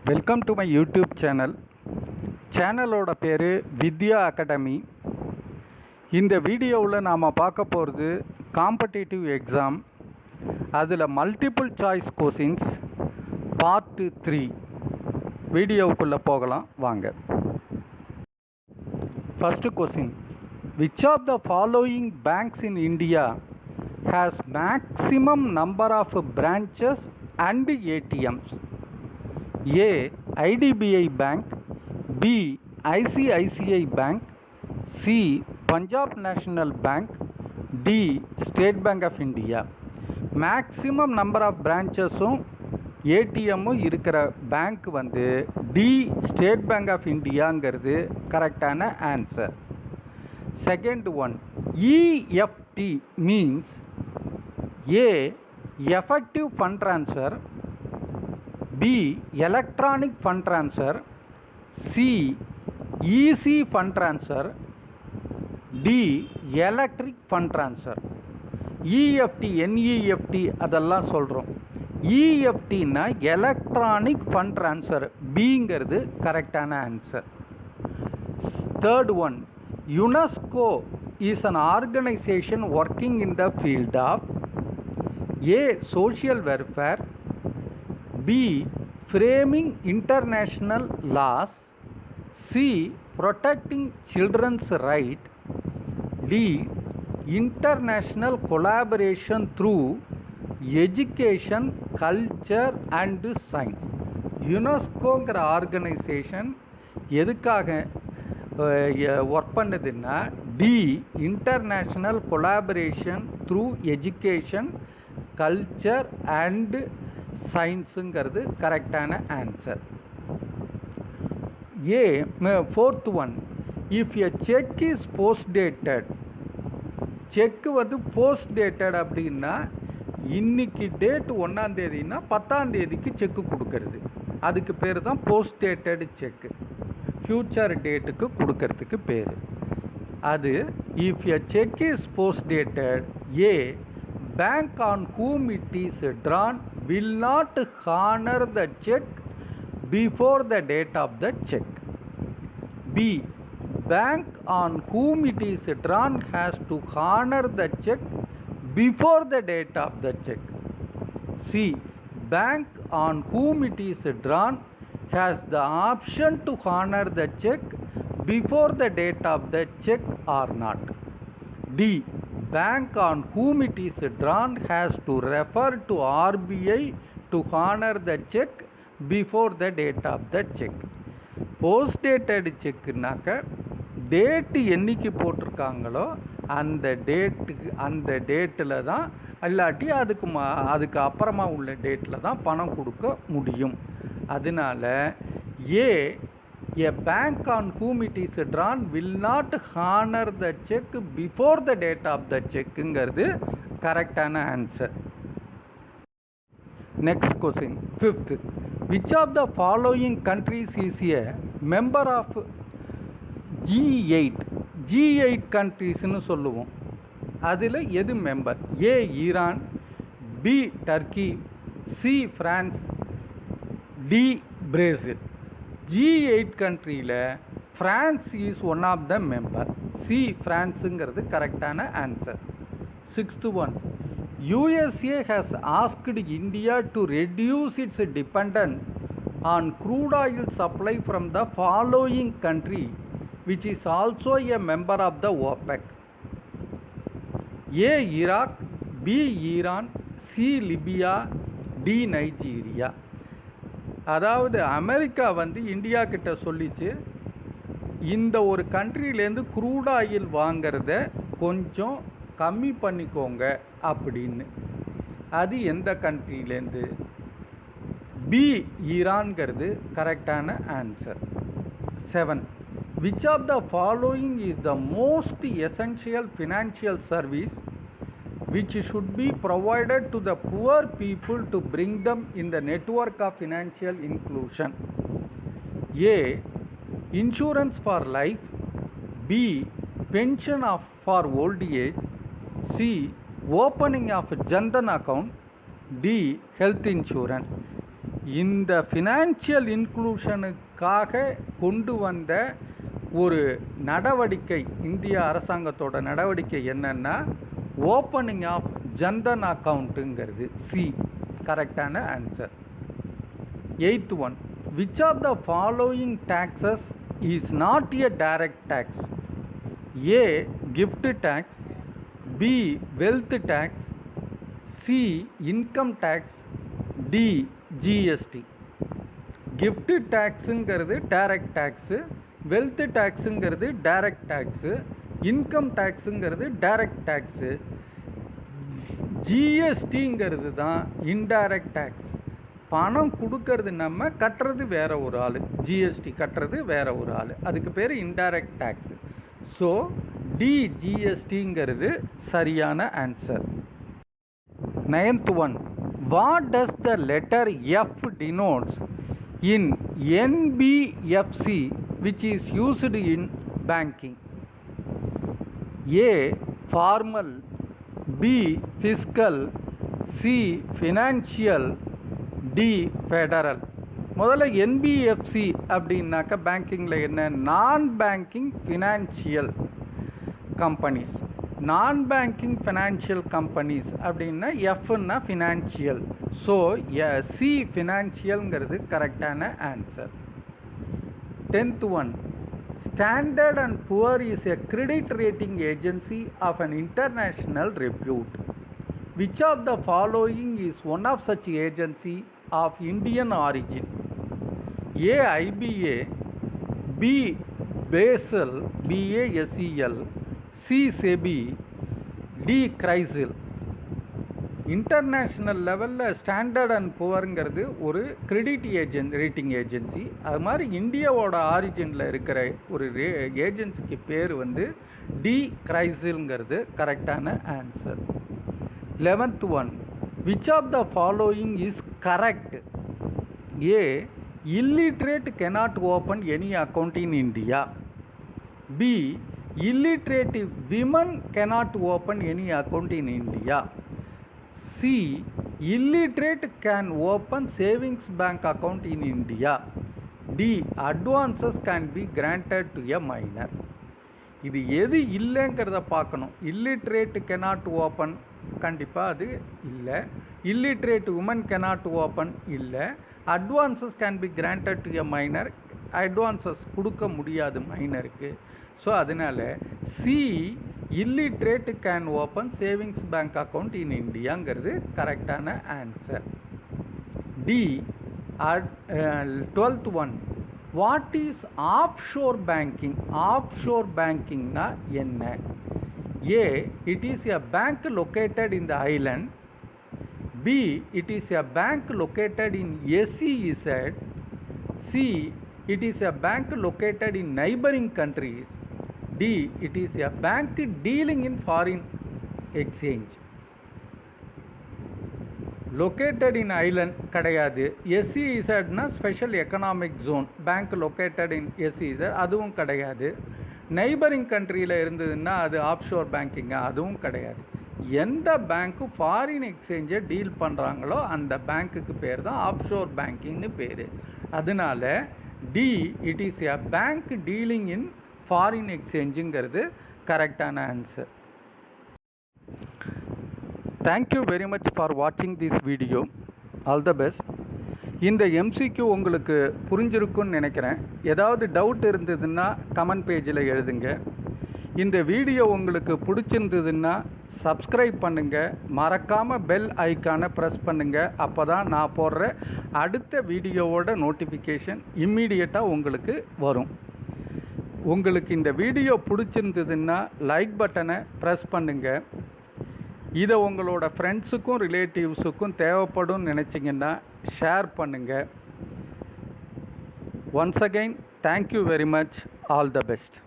Welcome to my YouTube சேனலோட பேர் வித்யா academy. இந்த வீடியோவில் நாம் பார்க்க போகிறது காம்படிட்டிவ் எக்ஸாம், அதில் மல்டிபிள் சாய்ஸ் கொஸ்டின்ஸ் பார்ட் 3. வீடியோவுக்குள்ளே போகலாம் வாங்க. First question, which of the following banks in India has maximum number of branches and ATMs? A. IDBI Bank, B. ICICI Bank, C. Punjab National Bank, D. State Bank of India. Maximum number of பிரான்ச்சஸும் ஏடிஎம்மும் இருக்கிற bank வந்து D state bank of இந்தியாங்கிறது கரெக்டான answer. Second one, EFT means A effective fund transfer, B. Electronic Fund Transfer, C. Easy Fund Transfer, D. Electric Fund Transfer. EFT, NEFT அதெல்லாம் சொல்கிறோம். EFTனா electronic fund transfer, பிங்கிறது கரெக்டான answer. Third one, UNESCO is an organisation working in the field of A. Social welfare, B. Framing international laws, C. Protecting children's right, D. International collaboration through education, culture and science. யுனெஸ்கோங்கிற organisation எதுக்காக work பண்ணுதுன்னா D. International collaboration through education, culture and சயின்ஸுங்கிறது கரெக்டான answer. A. Fourth one, if a cheque is post dated, cheque வந்து post dated அப்படின்னா இன்னைக்கு date 1ஆம் தேதினா 10ஆம் தேதிக்கு செக்கு கொடுக்கறது, அதுக்கு பேர் தான் போஸ்ட் டேட்டட் செக்கு. ஃப்யூச்சர் டேட்டுக்கு கொடுக்கறதுக்கு பேர் அது. If a cheque is post dated, A. bank on whom it is drawn will not honor the check before the date of the check. B. Bank on whom it is drawn has to honor the check before the date of the check. C. Bank on whom it is drawn has the option to honor the check before the date of the check or not. D. Bank on whom it is drawn has to refer to RBI to honor the check before the date of the check. Post dated செக்குனாக்க date என்னைக்கு போட்டிருக்காங்களோ அந்த டேட்டில் தான், இல்லாட்டி அதுக்கு அப்புறமா உள்ள டேட்டில் தான் பணம் கொடுக்க முடியும். அதனால ஏ. A bank on whom it is drawn will not honor the check before the date of the checkங்கிறது கரெக்டான answer. Next question, fifth, which of the following countries is a member of G8? G8 countries-னு சொல்லுவோம். அதில் எது member? A. Iran, B. Turkey, C. France, D. Brazil. G8 கண்ட்ரியில் France is one of the member. C. ஃப்ரான்ஸுங்கிறது கரெக்டான answer. Sixth one, USA has asked India to reduce its dependence on crude oil supply from the following country which is also a member of the OPEC. A. Iraq, B. Iran, C. Libya, D. Nigeria. அதாவது America வந்து India கிட்ட சொல்லிச்சு, இந்த ஒரு கண்ட்ரிலேருந்து crude oil வாங்கிறத கொஞ்சம் கம்மி பண்ணிக்கோங்க அப்படின்னு. அது எந்த கண்ட்ரிலேருந்து? பி. ஈரான்கிறது கரெக்டான answer. 7. Which of the following is the most essential financial service which should be provided to the poor people to bring them in the network of financial inclusion? A. Insurance for life, B. Pension for old age, C. Opening of Jan Dhan account, D. Health insurance. இந்த financial இன்க்ளூஷனுக்காக கொண்டு வந்த ஒரு நடவடிக்கை, இந்திய அரசாங்கத்தோட நடவடிக்கை என்னன்னா opening of Jan Dhan அக்கௌண்ட்டுங்கிறது. C கரெக்டான answer. 8th one, which of the following taxes is not a direct tax? A. Gift tax, B. Wealth tax, C. Income tax, D. GST. gift taxங்கிறது டைரக்ட் டேக்ஸு, வெல்த் டேக்ஸுங்கிறது direct tax, income டேக்ஸுங்கிறது direct tax, ஜிஎஸ்டிங்கிறது தான் indirect tax. பணம் கொடுக்கறது நம்ம, கட்டுறது வேற ஒரு ஆள், ஜிஎஸ்டி கட்டுறது வேற ஒரு ஆள், அதுக்கு பேர் இன்டைரக்ட் டேக்ஸ். ஸோ டி ஜிஎஸ்டிங்கிறது சரியான answer. 9th one, what does the letter F denotes in NBFC which is used in banking? A. Formal, B. Fiscal, C. Financial, D. Federal. முதல்ல என்பிஎஃப்சி அப்படின்னாக்க பேங்கிங்கில் என்ன, நான் பேங்கிங் ஃபினான்ஷியல் கம்பெனிஸ். நான் banking financial companies அப்படின்னா எஃப்னா financial. So C ஃபினான்ஷியல்ங்கிறது கரெக்டான answer. 10th one, Standard and Poor is a credit rating agency of an international repute. Which of the following is one of such agency of Indian origin? A. IBA, B. Basel, BASEL, C. SEBI, D. CRISIL. International லெவலில் standard and புவருங்கிறது ஒரு credit rating agency. அது மாதிரி இந்தியாவோட ஆரிஜினில் இருக்கிற ஒரு ஏஜென்சிக்கு பேர் வந்து D கிரைசில்ங்கிறது கரெக்டான answer. 11th one, which of the following is correct? A. Illiterate cannot open any account in India. B. Illiterate women cannot open any account in India. C. Illiterate can open savings bank account in India. D. Advances can be granted to a minor. இது எது இல்லைங்கிறத பார்க்கணும். Illiterate cannot open கண்டிப்பாக அது இல்லை. Illiterate woman cannot open இல்லை. Advances can be granted to a minor, advances கொடுக்க முடியாது மைனருக்கு. ஸோ அதனால் C illiterate can open savings bank account in இந்தியாங்கிறது கரெக்டான answer. D 12th one, what is offshore banking? Offshore பேங்கிங்னா என்ன? A. It is a bank located in the island. B. It is a bank located in SEZ. C. It is a bank located in neighboring countries. D. It is a bank dealing in foreign exchange. Located in island கிடையாது. SEZனா special economic zone, bank located in SEZ அதுவும் கிடையாது. Neighbouring கண்ட்ரியில் இருந்ததுன்னா அது offshore பேங்கிங்க, அதுவும் கிடையாது. எந்த பேங்க்கு ஃபாரின் எக்ஸ்சேஞ்சை டீல் பண்ணுறாங்களோ அந்த பேங்க்குக்கு பேர் தான் ஆஃப்ஷோர் பேங்கிங்னு பேர். அதனால D it is a bank dealing in foreign எக்ஸ்சேஞ்சுங்கிறது கரெக்டான answer. Thank you very much for வாட்சிங் this video. All the best. இந்த எம்சிக்யூ உங்களுக்கு புரிஞ்சிருக்குன்னு நினைக்கிறேன். ஏதாவது டவுட் இருந்ததுன்னா கமெண்ட் பேஜில் எழுதுங்க. இந்த வீடியோ உங்களுக்கு பிடிச்சிருந்ததுன்னா சப்ஸ்கிரைப் பண்ணுங்கள், மறக்காமல் பெல் ஐக்கானை ப்ரெஸ் பண்ணுங்கள். அப்போ தான் நான் போடுற அடுத்த வீடியோவோட நோட்டிஃபிகேஷன் இம்மீடியட்டாக உங்களுக்கு வரும். உங்களுக்கு இந்த வீடியோ பிடிச்சிருந்ததுன்னா லைக் பட்டனை ப்ரெஸ் பண்ணுங்கள். இதை உங்களோட ஃப்ரெண்ட்ஸுக்கும் ரிலேட்டிவ்ஸுக்கும் தேவைப்படும் நினச்சிங்கன்னா ஷேர் பண்ணுங்கள். Once again thank you very much. All the best.